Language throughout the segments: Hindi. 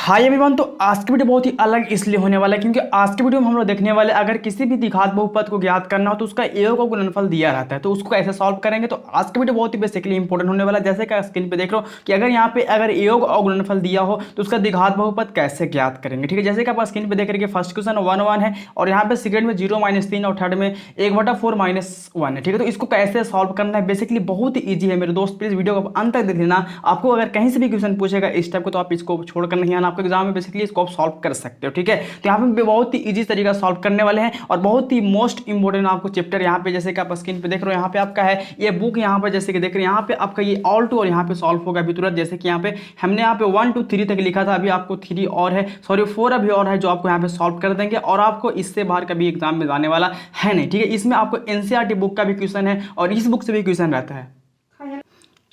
Hi everyone. तो आज की वीडियो बहुत ही अलग इसलिए होने वाला है क्योंकि आज की वीडियो में हम लोग देखने वाले अगर किसी भी द्विघात बहुपद को ज्ञात करना हो तो उसका योग और गुणनफल दिया रहता है, तो उसको कैसे सॉल्व करेंगे। तो आज की वीडियो बहुत ही बेसिकली इंपॉर्टेंट होने वाला है। जैसे कि स्क्रीन पे देख रहे हो कि अगर यहाँ पे अगर योग और गुणनफल दिया हो तो उसका द्विघात बहुपद कैसे ज्ञात करेंगे। ठीक है, जैसे कि आप स्क्रीन पे देख रहे हैं फर्स्ट क्वेश्चन 1 है और यहाँ पे सेकंड में 0-3 और थर्ड में 1/4 है। ठीक है, तो इसको कैसे सॉल्व करना है बेसिकली बहुत ही ईजी है मेरे दोस्त। प्लीज वीडियो को अंत तक देख लेना। आपको अगर कहीं से भी क्वेश्चन पूछेगा इस टाइप को तो आप इसको छोड़कर नहीं आना, आपके एग्जाम में बेसिकली इसको आप सॉल्व कर सकते हो। ठीक है, तो यहाँ पे बहुत ही इजी तरीका सॉल्व करने वाले हैं और बहुत ही मोस्ट इंपोर्टेंट आपको चैप्टर यहाँ पे जैसे कि आप स्क्रीन पे देख रहे हो यहाँ पे आपका है ये बुक। यहाँ पर जैसे कि देख रहे हैं यहाँ पे आपका ये ऑल टू और यहाँ पे सॉल्व होगा अभी तुरंत। जैसे कि यहाँ पे हमने यहाँ पे 1 2 3 तक लिखा था, अभी आपको 3 और है, सॉरी 4 अभी और है जो आपको यहाँ पे सॉल्व कर देंगे और आपको इससे बाहर कभी एग्जाम में जाने वाला है नहीं। ठीक है, इसमें आपको एनसीईआरटी बुक का भी क्वेश्चन है और इस बुक से भी क्वेश्चन रहता है।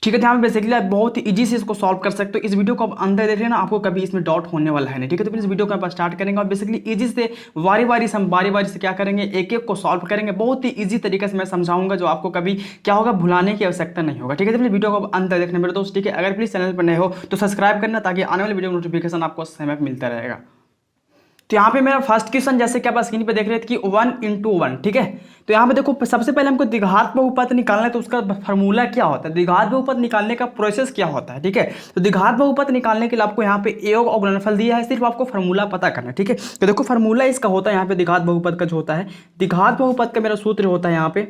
ठीक है, तो यहाँ पे बेसिकली आप बहुत ही इजी से इसको सॉल्व कर सकते हो। इस वीडियो को आप अंदर देख रहे हैं ना, आपको कभी इसमें डाउट होने वाला है नहीं। ठीक है, तो फिर इस वीडियो को आप स्टार्ट करेंगे और बेसिकली इजी से बारी बारी से क्या करेंगे, एक एक को सॉल्व करेंगे। बहुत ही इजी तरीके से मैं समझाऊंगा जो आपको कभी क्या होगा भुलाने की आवश्यकता नहीं होगा। ठीक है, तो फिर वीडियो को अंदर देखने मेरे दोस्त। ठीक है, अगर प्लीज चैनल पर नए हो तो सब्सक्राइब करना ताकि आने वाले वीडियो नोटिफिकेशन आपको समय पर मिलता रहेगा। तो यहाँ पे मेरा फर्स्ट क्वेश्चन जैसे कि आप स्क्रीन पे देख रहे थे कि 1 × 1। ठीक है, तो यहाँ पे देखो सबसे पहले हमको द्विघात बहुपद निकालना है तो उसका फार्मूला क्या होता है, द्विघात बहुपद निकालने का प्रोसेस क्या होता है। ठीक है, तो द्विघात बहुपद निकालने के लिए आपको यहाँ पे योग और गुणनफल दिया है, सिर्फ आपको फार्मूला पता करना है। ठीक है, तो देखो फार्मूला इसका होता है यहाँ पे द्विघात बहुपद का जो होता है, द्विघात बहुपद का मेरा सूत्र होता है यहाँ पे,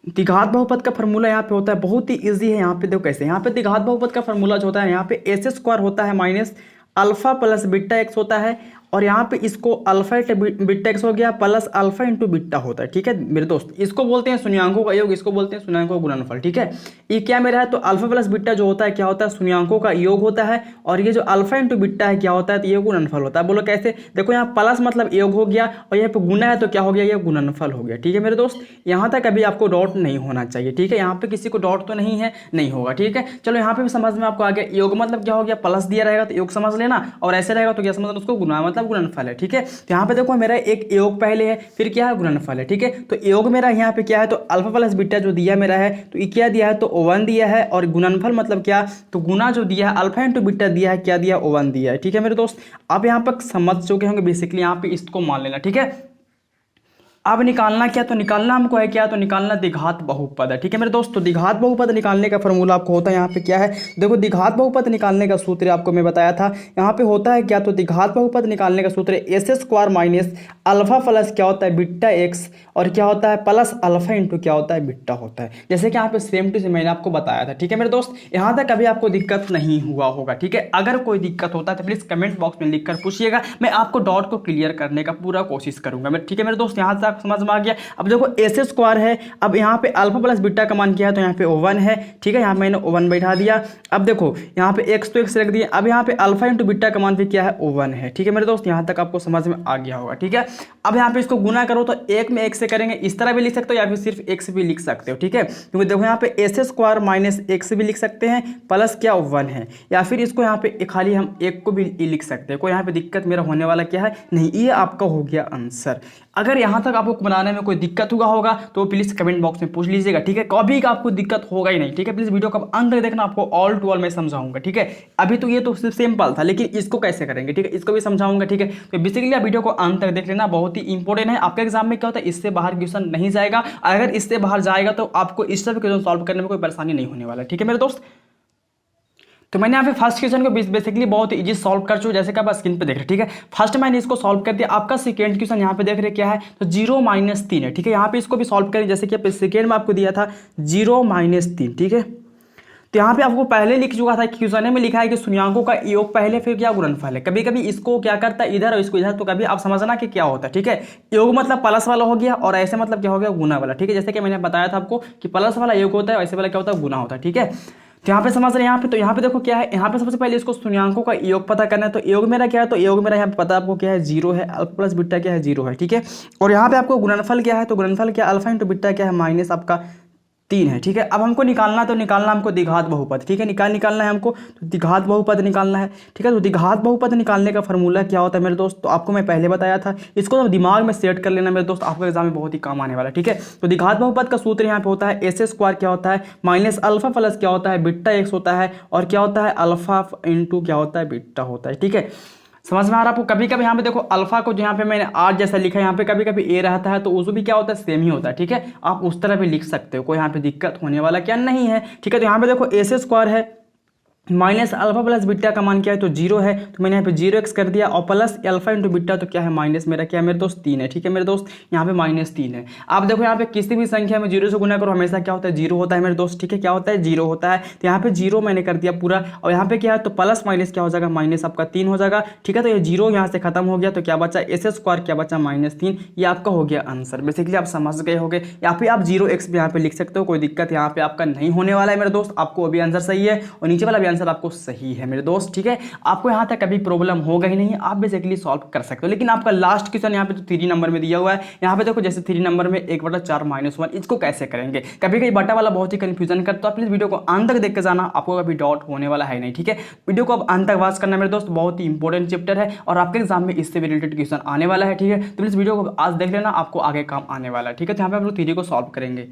द्विघात बहुपद का फार्मूला यहाँ पे होता है बहुत ही इजी है। यहाँ पे देखो कैसे, यहाँ पे द्विघात बहुपद का फार्मूला जो होता है यहाँ पे a² होता है minus alpha plus beta x होता है और यहाँ पे इसको अल्फा बीटा एक्स हो गया प्लस अल्फा इंटू बीटा होता है। ठीक है मेरे दोस्त, इसको बोलते हैं शून्यांकों का योग, इसको बोलते हैं शून्यांकों का गुणनफल। ठीक है, ये क्या मेरा है तो अल्फा प्लस बीटा जो होता है क्या होता है शून्यांकों का योग होता है और ये जो अल्फा इंटू बीटा है क्या होता है तो ये गुणनफल होता है। बोलो कैसे, देखो यहाँ प्लस मतलब योग हो गया और यहाँ पे गुना है तो क्या हो गया, ये गुणनफल हो गया। ठीक है मेरे दोस्त, यहाँ तक अभी आपको डाउट नहीं होना चाहिए। ठीक है, यहाँ पे किसी को डाउट तो नहीं है, नहीं होगा। ठीक है, चलो यहाँ पे भी समझ में आपको आ गया। योग मतलब क्या हो गया, प्लस दिया रहेगा तो योग समझ लेना और ऐसे रहेगा तो क्या समझ, उसको गुना मतलब गुणनफल है। ठीक है, तो यहाँ पे देखो मेरा एक योग पहले है फिर क्या है गुणनफल है। ठीक है, तो योग मेरा यहाँ पे क्या है तो अल्फा प्लस बीटा जो दिया मेरा है तो ये क्या दिया है तो 1 दिया है और गुणनफल मतलब क्या तो गुना जो दिया है अल्फा इंटू बीटा दिया है क्या दिया 1 दिया है। ठीक है मेरे दोस्त, आप यहाँ पर समझ चुके होंगे बेसिकली, यहाँ पे इसको मान लेना। ठीक है, अब निकालना क्या तो निकालना हमको है क्या तो निकालना द्विघात बहुपद है। ठीक है मेरे दोस्त, तो द्विघात बहुपद निकालने का फॉर्मूला आपको होता है यहाँ पे क्या है, देखो द्विघात बहुपद निकालने का सूत्र आपको मैं बताया था यहाँ पे होता है क्या तो द्विघात बहुपद निकालने का सूत्र a² माइनस अल्फा प्लस क्या होता है बीटा एक्स और क्या होता है प्लस अल्फा इंटू क्या होता है बीटा होता है। जैसे कि यहाँ पे सेम टू सेम मैंने आपको बताया था। ठीक है मेरे दोस्त, यहाँ तक अभी आपको दिक्कत नहीं हुआ होगा। ठीक है, अगर कोई दिक्कत होता है तो प्लीज कमेंट बॉक्स में लिखकर पूछिएगा, मैं आपको डाउट को क्लियर करने का पूरा कोशिश करूंगा। ठीक है मेरे दोस्त, यहाँ तक समझ में आ गया। अब देखो a² है, अब यहाँ पे अल्फा प्लस बीटा का मान क्या है तो यहाँ पे 1 है। ठीक है, यहाँ मैंने 1 बैठा दिया। अब देखो यहाँ पे x तो x रख दिया, अब यहाँ पे अल्फा इंटू बीटा का मान भी क्या है 1 है। ठीक है मेरे दोस्त, यहाँ तक आपको समझ में आ गया होगा। ठीक है, अब यहाँ पे इसको गुना करो तो 1 में 1 से करेंगे, इस तरह भी लिख सकते हो या फिर सिर्फ x भी लिख सकते हो। ठीक है, क्योंकि देखो यहाँ पे a² माइनस x भी लिख सकते हैं प्लस क्या 1 है, या फिर इसको यहाँ पे खाली हम 1 को भी लिख सकते हैं। कोई यहाँ पे दिक्कत मेरा होने वाला क्या है नहीं, ये आपका हो गया आंसर। अगर यहाँ तक आपको बनाने में कोई दिक्कत हुआ होगा तो प्लीज कमेंट बॉक्स में पूछ लीजिएगा। ठीक है, कभी का आपको दिक्कत होगा ही नहीं। ठीक है, प्लीज वीडियो को अंत तक देखना, आपको ऑल टू ऑल मैं समझाऊंगा। ठीक है, अभी तो ये तो सिर्फ सिंपल था लेकिन इसको कैसे करेंगे ठीक है इसको भी समझाऊंगा। ठीक है, तो बेसिकली आप वीडियो को अंत तक देख लेना, बहुत ही इंपॉर्टेंट है। आपके एग्जाम में क्या होता है इससे बाहर क्वेश्चन नहीं जाएगा, अगर इससे बाहर जाएगा तो आपको इस तरह क्वेश्चन सॉल्व करने में कोई परेशानी नहीं होने वाला। ठीक है मेरे दोस्त, तो मैंने यहाँ पे फर्स्ट क्वेश्चन को बेसिकली बहुत इजी सॉल्व कर चुका जैसे कि आप स्क्रीन पे देख रहे हैं। ठीक है, फर्स्ट मैंने इसको सॉल्व कर दिया। आपका सेकंड क्वेश्चन यहाँ पे देख रहे हैं क्या है तो 0-3 है। ठीक है, यहाँ पे इसको भी सॉल्व करें जैसे कि सेकंड में आपको दिया था 0-3। ठीक है, तो यहाँ पे आपको पहले लिख चुका था क्वेश्चन में लिखा है कि शून्यांकों का योग पहले फिर क्या गुणनफल है। कभी कभी इसको क्या करता है इधर और इसको इधर, तो कभी आप समझना कि क्या होता है। ठीक है, योग मतलब प्लस वाला हो गया और ऐसे मतलब क्या हो गया गुना वाला। ठीक है, जैसे कि मैंने बताया था आपको कि प्लस वाला योग होता है और ऐसे वाला क्या होता है गुना होता है। ठीक है, तो यहाँ पे समझ रहे हैं यहाँ पे, तो यहाँ पे देखो क्या है, यहाँ पे सबसे पहले इसको शून्यांकों का योग पता करना है। तो योग मेरा क्या है तो योग मेरा यहाँ पे पता आपको क्या है 0 है, अल्फा प्लस बीटा क्या है 0 है। ठीक है, और यहाँ पे आपको गुणनफल क्या है तो गुणनफल क्या अल्फा इंटू बीटा क्या है माइनस आपका 3 है, ठीक है। अब हमको निकालना, तो निकालना हमको द्विघात बहुपद, ठीक है। निकालना है हमको, तो द्विघात बहुपद निकालना है, ठीक है। तो द्विघात बहुपद निकालने का फॉर्मूला क्या होता है मेरे दोस्त, तो आपको मैं पहले बताया था, इसको तो दिमाग में सेट कर लेना मेरे दोस्त, आपको एग्जाम में बहुत ही काम आने वाला है, ठीक है। तो द्विघात बहुपद का सूत्र यहाँ पे होता है एस स्क्वायर क्या होता है माइनस अल्फा प्लस क्या होता है बीटा एक्स होता है, और क्या होता है अल्फा इंटू क्या होता है बीटा होता है, ठीक है। समझ में आ रहा है आपको। कभी कभी यहाँ पे देखो अल्फा को यहाँ पे मैंने आर जैसा लिखा है, यहाँ पे कभी कभी ए रहता है, तो उसमें भी क्या होता है सेम ही होता है, ठीक है। आप उस तरह भी लिख सकते हो, कोई यहाँ पे दिक्कत होने वाला क्या नहीं है, ठीक है। तो यहाँ पे देखो एस स्क्वायर है माइनस अल्फा प्लस बीटा का मान क्या है, तो 0 है, तो मैंने यहाँ पे 0x कर दिया, और प्लस अल्फा इंटू बीटा तो क्या है माइनस मेरा क्या है मेरे दोस्त 3 है, ठीक है मेरे दोस्त। यहाँ पे -3 है। आप देखो यहाँ पे किसी भी संख्या में 0 से गुना करो हमेशा क्या होता है 0 होता है मेरे दोस्त, ठीक है। क्या होता है 0 होता है, तो यहाँ पे 0 मैंने कर दिया पूरा, और यहाँ पे क्या है तो प्लस माइनस क्या हो जाएगा माइनस आपका 3 हो जाएगा, ठीक है। तो ये 0 यहाँ से खत्म हो गया, तो क्या बचा एस स्क्वायर क्या बचा -3, ये आपका हो गया आंसर। बेसिकली आप समझ गए होगे, या फिर आप 0x भी यहाँ पे लिख सकते हो, कोई दिक्कत यहाँ पे आपका नहीं होने वाला है मेरे दोस्त। आपको अभी आंसर सही है और नीचे वाला भी आंसर आपको सही है मेरे दोस्त, ठीक है। आपको यहाँ तक कभी प्रॉब्लम होगा ही नहीं, आप बेसिकली सॉल्व कर सकते हो। लेकिन आपका लास्ट क्वेश्चन यहाँ पे तो 3 नंबर में दिया हुआ है, यहाँ पे देखो जैसे 3 नंबर में 1/4 -1, इसको कैसे करेंगे। कभी कभी बटा वाला बहुत ही कंफ्यूजन करता, तो आप प्लीज वीडियो को अंत तक देख के जाना, आपको कभी डाउट होने वाला है नहीं, ठीक है। वीडियो को अब अंत तक वॉच करना मेरे दोस्त, बहुत ही इंपॉर्टेंट चैप्टर है और आपके एग्जाम में इससे भी रिलेटेड क्वेश्चन आने वाला है, ठीक है। तो प्लीज वीडियो को आज देख लेना, आपको आगे काम आने वाला है, ठीक है। तो यहाँ पे हम लोग 3 को सॉल्व करेंगे।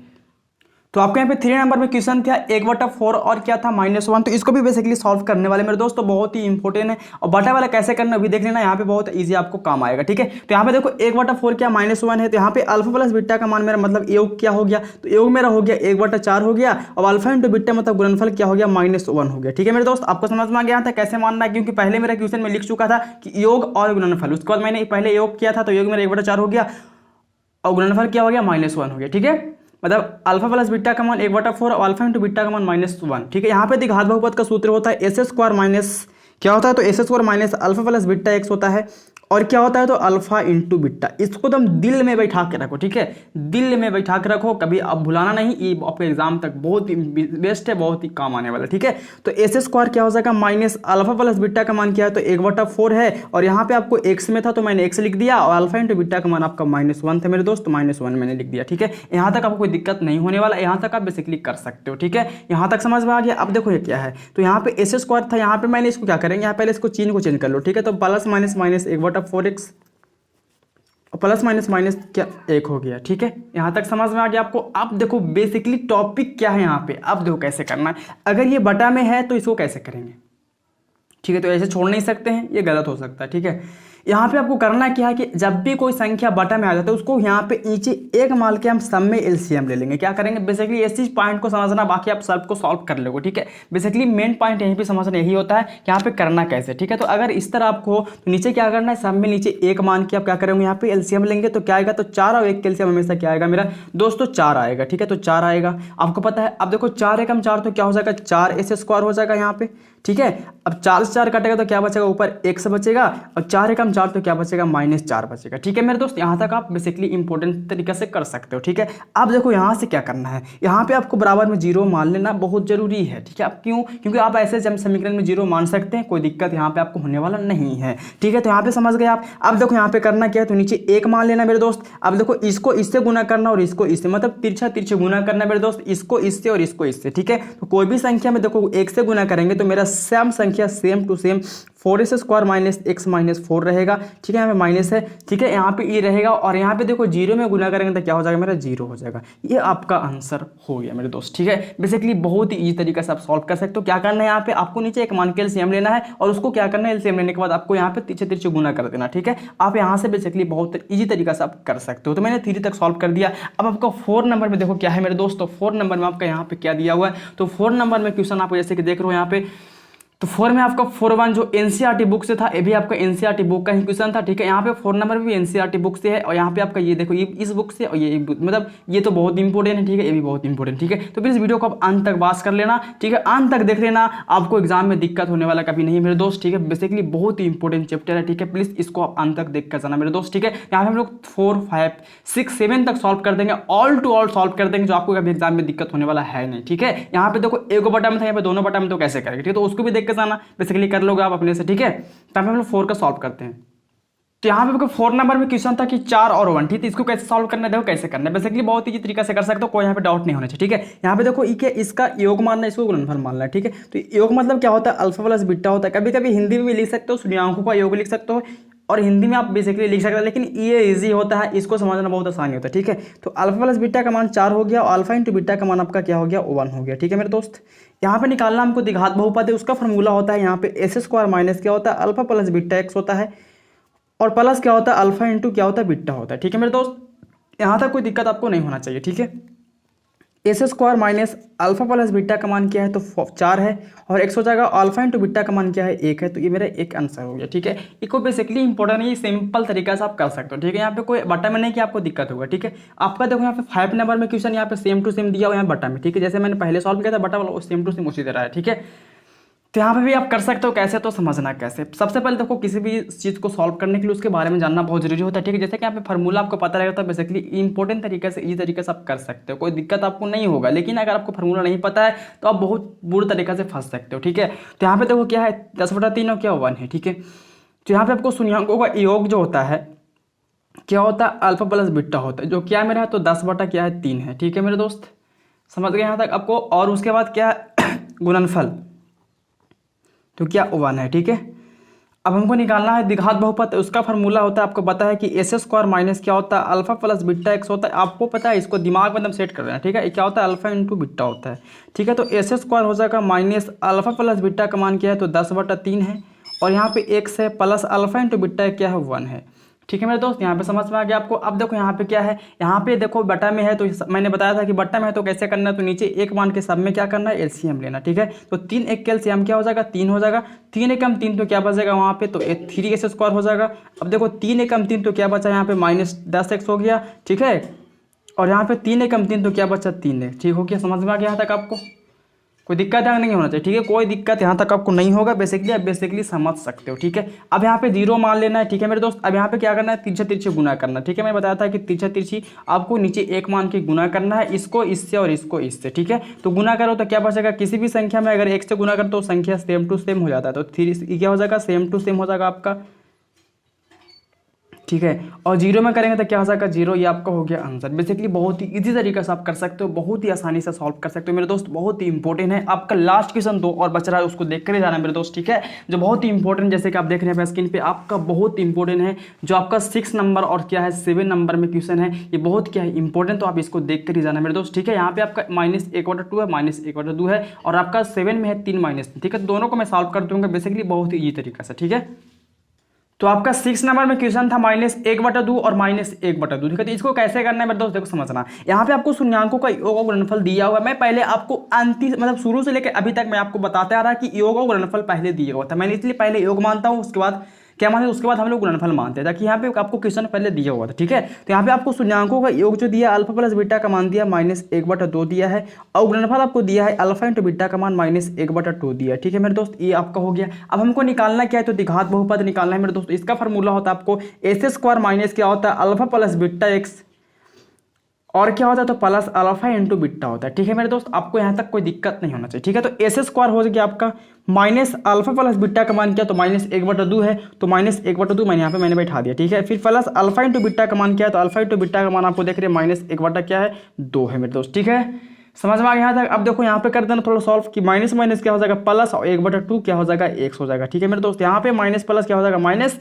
तो आपके यहाँ पे 3 नंबर में क्वेश्चन था 1/4 और क्या था -1, तो इसको भी बेसिकली सॉल्व करने वाले मेरे दोस्त, तो बहुत ही इंपॉर्टेंट है। और बटा वाला कैसे करना अभी देख लेना, यहाँ पे बहुत इजी आपको काम आएगा, ठीक है। तो यहाँ पे देखो 1/4 क्या -1 है, तो यहाँ पे अल्फा प्लस बीटा का मान मेरा मतलब योग क्या हो गया, तो योग मेरा हो गया 1/4 हो गया, और अल्फा इंटू बीटा मतलब गुणनफल क्या हो गया -1 हो गया, ठीक है मेरे दोस्त। आपको समझ में आ गया था कैसे मानना है, क्योंकि पहले मेरा क्वेश्चन में लिख चुका था कि योग और गुणनफल, उसके बाद मैंने पहले योग किया था, तो योग मेरा 1/4 हो गया और गुणनफल क्या हो गया -1 हो गया, ठीक है। मतलब अल्फा प्लस बीटा का मान 1/4 और अल्फा इंटू बीटा का मान -1, ठीक है। यहाँ पे द्विघात बहुपद का सूत्र होता है एस स्क्वायर माइनस क्या होता है, तो S square minus alpha plus beta x होता है, और क्या होता है तो अल्फा इंटू बीटा। इसको तुम दिल में बैठा के रखो, ठीक है, दिल में बैठा के रखो, कभी अब भुलाना नहीं, ये आपके एग्जाम तक बहुत ही बेस्ट है, बहुत ही काम आने वाला, ठीक है। तो एस स्क्वायर क्या हो जाएगा माइनस अल्फा प्लस बीटा का मान क्या है, तो 1/4 है, और यहाँ पे आपको एक्स में था तो मैंने एक्स लिख दिया, और अल्फा इंटू बीटा का मान आपका -1 था मेरे दोस्त, तो -1 मैंने लिख दिया, ठीक है। यहाँ तक आपको कोई दिक्कत नहीं होने वाला, यहाँ तक आप बेसिकली कर सकते हो, ठीक है। यहाँ तक समझ में आ गया। अब देखो ये क्या है, तो यहाँ पे एस स्क्वायर था, यहाँ पे मैंने इसको क्या करेंगे, यहाँ पहले इसको चिन्ह को चेंज कर लो, ठीक है। तो plus minus minus 1/4x plus minus minus क्या 1 हो गया, ठीक है। यहाँ तक समझ में आ गया आपको। अब देखो बेसिकली टॉपिक क्या है यहाँ पे, अब देखो कैसे करना है। अगर ये बटा में है तो इसको कैसे करेंगे, ठीक है। तो ऐसे छोड़ नहीं सकते हैं, ये गलत हो सकता है, ठीक है। यहाँ पे आपको करना क्या है कि जब भी कोई संख्या बटा में आ जाता है उसको यहाँ पे नीचे 1 मान के हम सब में एलसीएम ले लेंगे। क्या करेंगे बेसिकली इस चीज पॉइंट को समझना, बाकी आप सब को सॉल्व कर लोगे, ठीक है। बेसिकली मेन पॉइंट यहीं पे समझना यही होता है कि यहाँ पे करना कैसे, ठीक है। तो अगर इस तरह आपको तो नीचे क्या करना है, सब में नीचे 1 मान के आप क्या करेंगे यहाँ पे एलसीएम लेंगे, तो क्या आएगा, तो 4 और 1 के एलसीएम हमेशा क्या आएगा मेरा दोस्तों 4 आएगा, ठीक है। तो 4 आएगा, आपको पता है। अब देखो 4 एकम 4 तो क्या हो जाएगा 4 स्क्वायर हो जाएगा यहाँ पे, ठीक है। अब 4 से 4 कटेगा तो क्या बचेगा, ऊपर x बचेगा, और 4 एकम 4 तो क्या बचेगा -4 बचेगा, ठीक है मेरे दोस्त। यहाँ तक आप बेसिकली इंपॉर्टेंट तरीके से कर सकते हो, ठीक है। अब देखो यहाँ से क्या करना है, यहाँ पे आपको बराबर में 0 मान लेना बहुत जरूरी है, ठीक है। आप क्यों, क्योंकि आप ऐसे जब समीकरण में 0 मान सकते हैं, कोई दिक्कत यहाँ पे आपको होने वाला नहीं है, ठीक है। तो यहाँ पे समझ गए आप। अब देखो यहाँ पे करना क्या है, तो नीचे 1 मान लेना मेरे दोस्त। अब देखो इसको इससे गुना करना और इसको इससे, मतलब तिरछा तिरछे गुना करना मेरे दोस्त, इसको इससे और इसको इससे, ठीक है। तो कोई भी संख्या में देखो 1 से गुना करेंगे तो मेरा सेम संख्या same to same 4s square minus x minus 4 रहेगा, ठीक है। यहाँ पे माइनस है, ठीक है, यहाँ पे ये रहेगा, और यहाँ पे देखो 0 में गुना करेंगे तो क्या हो जाएगा मेरा 0 हो जाएगा। ये आपका आंसर हो गया मेरे दोस्त, ठीक है। बेसिकली बहुत ही इजी तरीके से आप सॉल्व कर सकते हो। क्या करना है यहाँ पे, आपको नीचे 1 मान के एलसीएम लेना है, और उसको क्या करना है एलसीएम लेने के बाद आपको यहाँ पे तिरछे तिरछे गुना कर देना, ठीक है। आप यहाँ से बेसिकली बहुत ईजी तरीके से आप कर सकते हो। तो मैंने 3 तक सॉल्व कर दिया। अब आपका 4 नंबर में देखो क्या है मेरे दोस्त, तो 4 नंबर में आपका यहाँ पे क्या दिया हुआ है, तो 4 नंबर में क्वेश्चन आपको जैसे कि देख रहे हो यहाँ पे, तो 4 में आपका 4-1 जो एनसीईआरटी बुक से था, ये भी आपका एनसीईआरटी बुक का ही क्वेश्चन था, ठीक है। यहाँ पे 4 नंबर भी एनसीईआरटी बुक से है, और यहाँ पे आपका ये देखो ये इस बुक से, और ये मतलब ये तो बहुत इंपॉर्टेंट है, ठीक है, ये भी बहुत इंपॉर्टेंट, ठीक है। तो प्लीज वीडियो को आप अंत तक वाच कर लेना, ठीक है, अंत तक देख लेना, आपको एग्जाम में दिक्कत होने वाला कभी नहीं मेरे दोस्त, ठीक है। बेसिकली बहुत ही इंपॉर्टेंट चैप्टर है, ठीक है। प्लीज इसको आप अंत तक देख कर जाना मेरे दोस्त, ठीक है। यहाँ पे हम लोग 4, 5, 6, 7 तक सॉल्व कर देंगे, ऑल टू ऑल सॉल्व कर देंगे, जो आपको कभी एग्जाम में दिक्कत होने वाला है नहीं, ठीक है। यहाँ पे देखो 1 बटा में था, यहाँ पे दोनों बटा में, तो कैसे करेंगे, ठीक है। तो उसको भी देख के जाना, बेसिकली कर लोगे आप अपने से, ठीक है। तो हम लोग 4 का सॉल्व करते हैं। तो यहाँ पे आपको 4 नंबर में क्वेश्चन था कि 4 और 1, ठीक है। इसको कैसे सॉल्व करना है, देखो कैसे करना है। बेसिकली बहुत ही तरीका से कर सकते हो, कोई यहाँ पे डाउट नहीं होना चाहिए, ठीक है। यहाँ पे देखो इसका योग मानना है, इसको गुणनफल मानना है, ठीक है। तो योग मतलब क्या होता है, अल्फा प्लस बीटा होता है। कभी कभी हिंदी में भी लिख सकते हो, शून्यंकों का योग लिख सकते हो, और हिंदी में आप बेसिकली लिख सकते हो, लेकिन ये इजी होता है, इसको समझना बहुत आसानी होता है, ठीक है। तो अल्फा प्लस बीटा का मान 4 हो गया और अल्फा इंटू बीटा का मान आपका क्या हो गया, 1 हो गया, ठीक है मेरे दोस्त। यहाँ पे निकालना हमको द्विघात बहुपद है, उसका फॉर्मूला होता है यहाँ पे एस स्क्वायर माइनस क्या होता है, अल्फा प्लस बीटा एक्स होता है, और प्लस क्या होता है, अल्फा इंटू क्या होता है, बीटा होता है, ठीक है मेरे दोस्त। यहाँ तक कोई दिक्कत आपको नहीं होना चाहिए, ठीक है। S square minus alpha plus beta का मान क्या है, तो 4 है, और एक्स हो जाएगा, अल्फा इंटू बीटा का मान क्या है, 1 है। तो ये मेरा एक आंसर हो गया, ठीक है। इसको बेसिकली इंपॉर्टेंट नहीं, सिंपल तरीका से आप कर सकते हो, ठीक है। यहाँ पे कोई बटा में नहीं कि आपको दिक्कत होगा, ठीक है। आपका देखो यहाँ पे 5 नंबर में क्वेश्चन यहाँ पे सेम टू सेम दिया हुआ है बटा में, ठीक है। जैसे मैंने पहले सॉल्व किया था बटा वाला, सेम टू सेम उसी तरह है, ठीक है। तो यहाँ पे भी आप कर सकते हो, कैसे तो समझना कैसे। सबसे पहले देखो किसी भी चीज़ को सॉल्व करने के लिए उसके बारे में जानना बहुत जरूरी होता है, ठीक है। जैसे कि यहाँ पे फार्मूला आपको पता रहेगा तो बेसिकली इंपॉर्टेंट तरीके से, इसी तरीके से आप कर सकते हो, कोई दिक्कत आपको नहीं होगा। लेकिन अगर आपको फार्मूला नहीं पता है तो आप बहुत बुरी तरीके से फंस सकते हो, ठीक है। तो यहाँ पे देखो क्या है, 10/3 और क्या 1 है, ठीक है। तो यहाँ पे आपको शून्यंकों का योग जो होता है क्या होता है, अल्फा प्लस बीटा होता है, जो क्या मेरा है तो 10/3 है, ठीक है मेरे दोस्त। समझ गए यहाँ तक आपको। और उसके बाद क्या है गुणनफल, तो क्या 1 है, ठीक है। अब हमको निकालना है द्विघात बहुपद, उसका फॉर्मूला होता है, आपको पता है कि एस स्क्वायर माइनस क्या होता है, अल्फा प्लस बीटा एक्स होता है। आपको पता है, इसको दिमाग में एकदम सेट कर लेना, ठीक है। क्या होता है, अल्फा इंटू बीटा होता है, ठीक है। तो एस स्क्वायर हो जाएगा माइनस अल्फा प्लस बीटा का मान क्या है, तो 10/3 है, और यहाँ पे एक्स है, प्लस अल्फा इंटू बीटा क्या है, 1 है, ठीक है मेरे दोस्त। यहाँ पे समझ में आ गया आपको। अब देखो यहाँ पे क्या है, यहाँ पे देखो बटा में है, तो मैंने बताया था कि बटा में है तो कैसे करना है, तो नीचे एक मान के सब में क्या करना है, एलसीएम लेना, ठीक है। तो 3 एक के एलसीएम क्या हो जाएगा, 3 हो जाएगा। 3 एकम 3 तो क्या बचेगा वहाँ पे, तो 3 स्क्वायर हो जाएगा। अब देखो 3 एकम 3 तो क्या बचा यहाँ पे, -10x हो गया, ठीक है। और यहाँ पे 3 एकम 3 तो क्या बचा, 3 है, ठीक हो गया। समझ में आ गया यहाँ तक आपको, कोई दिक्कत यहाँ नहीं होना चाहिए, ठीक है। कोई दिक्कत यहाँ तक आपको नहीं होगा, बेसिकली आप बेसिकली समझ सकते हो, ठीक है। अब यहाँ पे 0 मान लेना है, ठीक है मेरे दोस्त। अब यहाँ पे क्या करना है, तिरछे तिरछे गुना करना, ठीक है। मैं बताया था कि तिरछे तिरछी आपको नीचे एक मान के गुना करना है, इसको इससे और इसको इससे, ठीक है। तो गुना करो तो क्या बचेगा, किसी भी संख्या में अगर 1 से गुना करो तो संख्या सेम टू सेम हो जाता है, तो 3 क्या हो जाएगा, सेम टू सेम हो जाएगा आपका, ठीक है। और 0 में करेंगे तो क्या हो जाएगा, 0। ये आपका हो गया आंसर। बेसिकली बहुत ही इजी तरीके से आप कर सकते हो, बहुत ही आसानी से सॉल्व कर सकते हो मेरे दोस्त। बहुत ही इंपॉर्टेंट है आपका लास्ट क्वेश्चन 2 और बच रहा है, उसको देख कर ही जाना मेरे दोस्त, ठीक है। जो बहुत ही इंपॉर्टेंट, जैसे कि आप देख रहे हैं स्क्रीन पे, आपका बहुत इंपॉर्टेंट है, जो आपका 6 नंबर और क्या है 7 नंबर में क्वेश्चन है, ये बहुत क्या है इंपॉर्टेंट, तो आप इसको देख कर ही जाना मेरे दोस्त, ठीक है। यहाँ पे आपका -1/2 है, -1/2 है, और आपका 7 में है 3 -3, ठीक है। दोनों को मैं सॉल्व कर दूंगा बेसिकली बहुत ही ईजी तरीके से, ठीक है। तो आपका 6 नंबर में क्वेश्चन था -1/2 और -1/2, ठीक है। तो इसको कैसे करना है मेरे दोस्त, देखो समझना। यहाँ पे आपको शून्यंकों का योग और गुणनफल दिया हुआ है। मैं पहले आपको अंतिम मतलब शुरू से लेकर अभी तक मैं आपको बताते आ रहा कि योग और गुणनफल पहले दिया हुआ था। मैंने इसलिए पहले योग मानता हूँ, उसके बाद क्या मानते हैं, उसके बाद हम लोग गुणनफल मानते हैं, ताकि यहाँ पे आपको क्वेश्चन पहले दिया हुआ था, ठीक है। तो यहाँ पे आपको शून्यंकों का योग जो दिया, अल्फा प्लस बीटा का मान दिया -1/2 दिया है, और गुणनफल आपको दिया है अल्फा इंटू बीटा का मान -1/2 दिया है, ठीक है मेरे दोस्त। ये आपका हो गया। अब हमको निकालना क्या है, तो द्विघात बहुपद निकालना है मेरे दोस्त। इसका फॉर्मूला होता है आपको एस स्क्वायर माइनस क्या होता है, अल्फा प्लस बीटा एक्स, और क्या होता है, तो प्लस अल्फा इंटू बीटा होता है, ठीक है मेरे दोस्त। आपको यहाँ तक कोई दिक्कत नहीं होना चाहिए, ठीक है। तो एस स्क्वायर हो गया आपका माइनस अल्फा प्लस बीटा का मान क्या, तो -1/2 है, तो -1/2 मैंने बैठा दिया, ठीक है। फिर प्लस अल्फा इंटू बीटा का मान क्या है, तो अल्फा इंटू बीटा का मान आपको देख रहे हैं -1/2 क्या है, 2 है मेरे दोस्त, ठीक है। समझ में आ गया यहाँ तक। अब देखो यहाँ पे कर देना थोड़ा सॉल्व कि माइनस माइनस क्या हो जाएगा प्लस, और 1/2 क्या हो जाएगा, एक्स हो जाएगा, ठीक है मेरे दोस्त। यहाँ पे माइनस प्लस क्या हो जाएगा माइनस,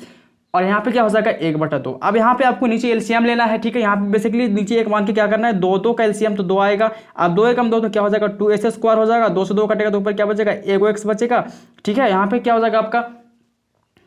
और यहाँ पे क्या हो जाएगा 1/2। अब यहाँ पे आपको नीचे एलसीएम लेना है, ठीक है। यहाँ पे बेसिकली नीचे एक मान के क्या करना है, 2 का एलसीएम तो 2 आएगा। अब 2 एकम 2 तो क्या हो जाएगा, 2s स्क्वायर हो जाएगा। 2 से 2 कटेगा तो ऊपर क्या बचेगा, 1x बचेगा, ठीक है। यहाँ पे क्या हो जाएगा आपका,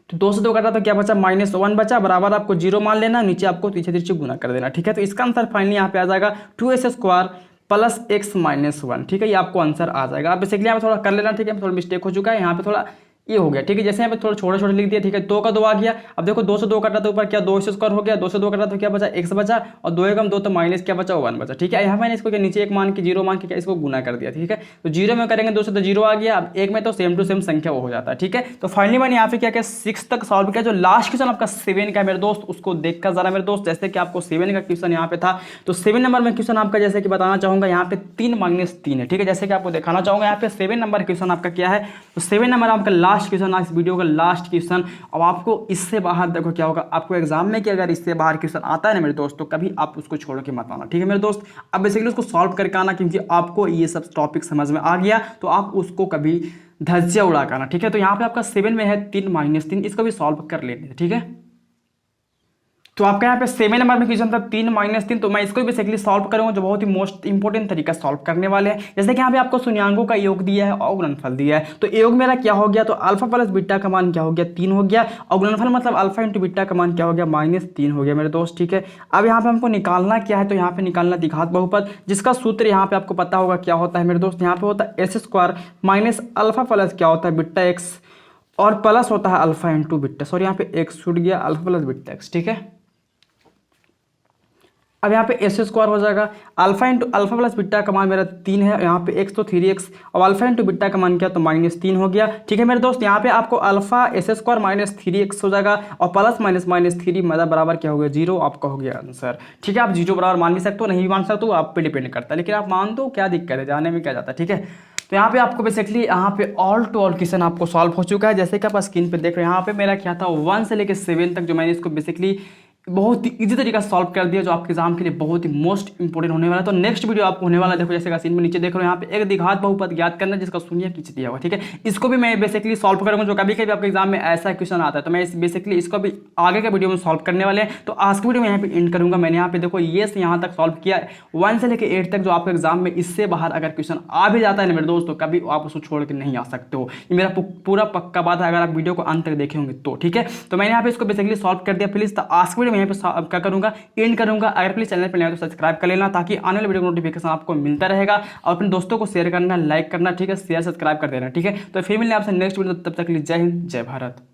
तो 2 से 2 कटा तो क्या बचा, -1 बचा, बराबर आपको 0 मान लेना, नीचे आपको पीछे तिरछे गुना कर देना, ठीक है। तो इसका आंसर फाइनली यहाँ पे आ जाएगा 2s स्क्वायर प्लस x -1, ठीक है। ये आपको आंसर आ जाएगा। आप बेसिकली यहाँ पे थोड़ा कर लेना, ठीक है। थोड़ा मिस्टेक हो चुका है यहाँ पे, थोड़ा ये हो गया, ठीक है। जैसे यहाँ पे थोड़ा छोटे छोटे लिख दिया, ठीक है। 2 का 2 आ गया। अब देखो 2 से 2 कटा तो ऊपर क्या 2 स्क्वायर हो गया, 2 से 2 कटा तो क्या बचा, x बचा, और 2 एकम 2 तो माइनस क्या बचा, 1 बचा, ठीक है। यहाँ मैंने इसको क्या नीचे एक मान के 0 मान के क्या इसको गुना कर दिया, ठीक है। तो 0 में करेंगे 2 से तो 0 आ गया। अब 1 में तो सेम टू सेम संख्या वो हो जाता है, ठीक है। तो फाइनली मैंने यहाँ पे क्या किया, 6 तक सॉल्व किया। जो लास्ट क्वेश्चन आपका 7 का है मेरे दोस्त, उसको देखकर जाना मेरे दोस्त। जैसे कि आपको 7 का क्वेश्चन यहाँ पे था, तो 7 नंबर में क्वेश्चन आपका जैसे कि बताना चाहूंगा, यहाँ पे 3 - 3 है, ठीक है। जैसे कि आपको दिखाना चाहूंगा यहाँ पे 7 नंबर क्वेश्चन आपका क्या है, तो 7 नंबर आपका लास्ट क्वेश्चन, इस वीडियो का लास्ट क्वेश्चन। अब आपको इससे बाहर देखो क्या होगा, आपको एग्जाम में कि अगर इससे बाहर क्वेश्चन आता है ना मेरे दोस्त, तो कभी आप उसको छोड़ के मत आना, ठीक है मेरे दोस्त। अब बेसिकली उसको सॉल्व करके आना, क्योंकि आपको ये सब टॉपिक समझ में आ गया तो आप उसको कभी धज्जियां उड़ा कर आना, ठीक है। तो यहाँ पे आपका 7 में है 3 - 3, इसको भी सॉल्व कर लेंगे, ठीक है। तो आपका यहाँ पे 7 नंबर में क्वेश्चन था 3 - 3, तो मैं इसको भी बेसिकली सॉल्व करूंगा, जो बहुत ही मोस्ट इंपोर्टेंट तरीका सॉल्व करने वाले हैं। जैसे कि यहाँ पे आपको शून्यांकों का योग दिया है और गुणनफल दिया है, तो योग मेरा क्या हो गया, तो अल्फा प्लस बीटा का मान क्या हो गया, 3 हो गया, और गुणनफल मतलब अल्फा इंटू बीटा का मान क्या हो गया, -3 हो गया मेरे दोस्त, ठीक है। अब यहाँ पे हमको निकालना क्या है, तो यहाँ पे निकालना द्विघात बहुपद, जिसका सूत्र यहाँ पे आपको पता होगा क्या होता है मेरे दोस्त। यहाँ पे होता है s² माइनस अल्फा प्लस क्या होता है बीटा एक्स, और प्लस होता है अल्फा इंटू बीटा, सॉरी यहाँ पे एक्स छूट गया, अल्फा प्लस बीटा एक्स, ठीक है। अब यहाँ पे s² हो जाएगा, alpha into alpha plus beta का मान मेरा 3 है, यहाँ पे x तो 3x, और अल्फा इंटू बीटा का मान क्या, तो -3 हो गया, ठीक है मेरे दोस्त। यहाँ पे आपको अल्फा s² माइनस 3x हो जाएगा, और प्लस माइनस 3 मतलब बराबर क्या हो गया, 0, आपका हो गया आंसर, ठीक है। आप 0 बराबर मान भी सकते हो, नहीं भी मान सकते हो, आप पे डिपेंड करता है, लेकिन आप मान दो, क्या दिक्कत है, जाने में क्या जाता है, ठीक है। तो यहाँ पे आपको बेसिकली यहाँ पे ऑल टू ऑल क्वेश्चन आपको सॉल्व हो चुका है, जैसे कि आप स्क्रीन पे देख रहे हो। यहाँ पे मेरा क्या था 1 से लेकर 7 तक, जो मैंने इसको बेसिकली बहुत ही इजी तरीका से सॉल्व कर दिया, जो आपके एग्जाम के लिए बहुत ही मोस्ट इंपोर्टेंट होने वाला है। तो नेक्स्ट वीडियो आपको होने वाला है, देखो जैसे का सीन में नीचे देख रहे हो, यहाँ पे एक द्विघात बहुपद ज्ञात करना जिसका शून्य खींच दिया होगा, ठीक है। इसको भी मैं बेसिकली सॉल्व करूंगा, जो कभी कभी आपके एग्जाम में ऐसा क्वेश्चन आता है, तो मैं बेसिकली इसको भी आगे के वीडियो में सॉल्व करने वाले हैं। तो आज की वीडियो में यहाँ पे एंड करूंगा। मैंने यहाँ पे देखो ये से यहाँ तक सॉल्व किया 1 से लेकर 8 तक, जो आपके एग्जाम में इससे बाहर अगर क्वेश्चन आ भी जाता है ना मेरे दोस्त, तो कभी आप उसको छोड़ के नहीं आ सकते हो, ये मेरा पूरा पक्का बात है, अगर आप वीडियो को अंत तक देखे होंगे तो, ठीक है। तो मैंने यहाँ पे इसको बेसिकली सॉल्व कर दिया। प्लीज आज की वीडियो में यहाँ पे क्या एंड करूंगा। अगर प्लीज चैनल पर नए हो तो सब्सक्राइब कर लेना, ताकि आने वाले वीडियो का नोटिफिकेशन आपको मिलता रहेगा, और अपने दोस्तों को शेयर करना, लाइक करना, ठीक है, शेयर सब्सक्राइब कर देना, ठीक है। तो फिर मिलने आपसे नेक्स्ट वीडियो, तब तक के लिए जय हिंद, जय भारत।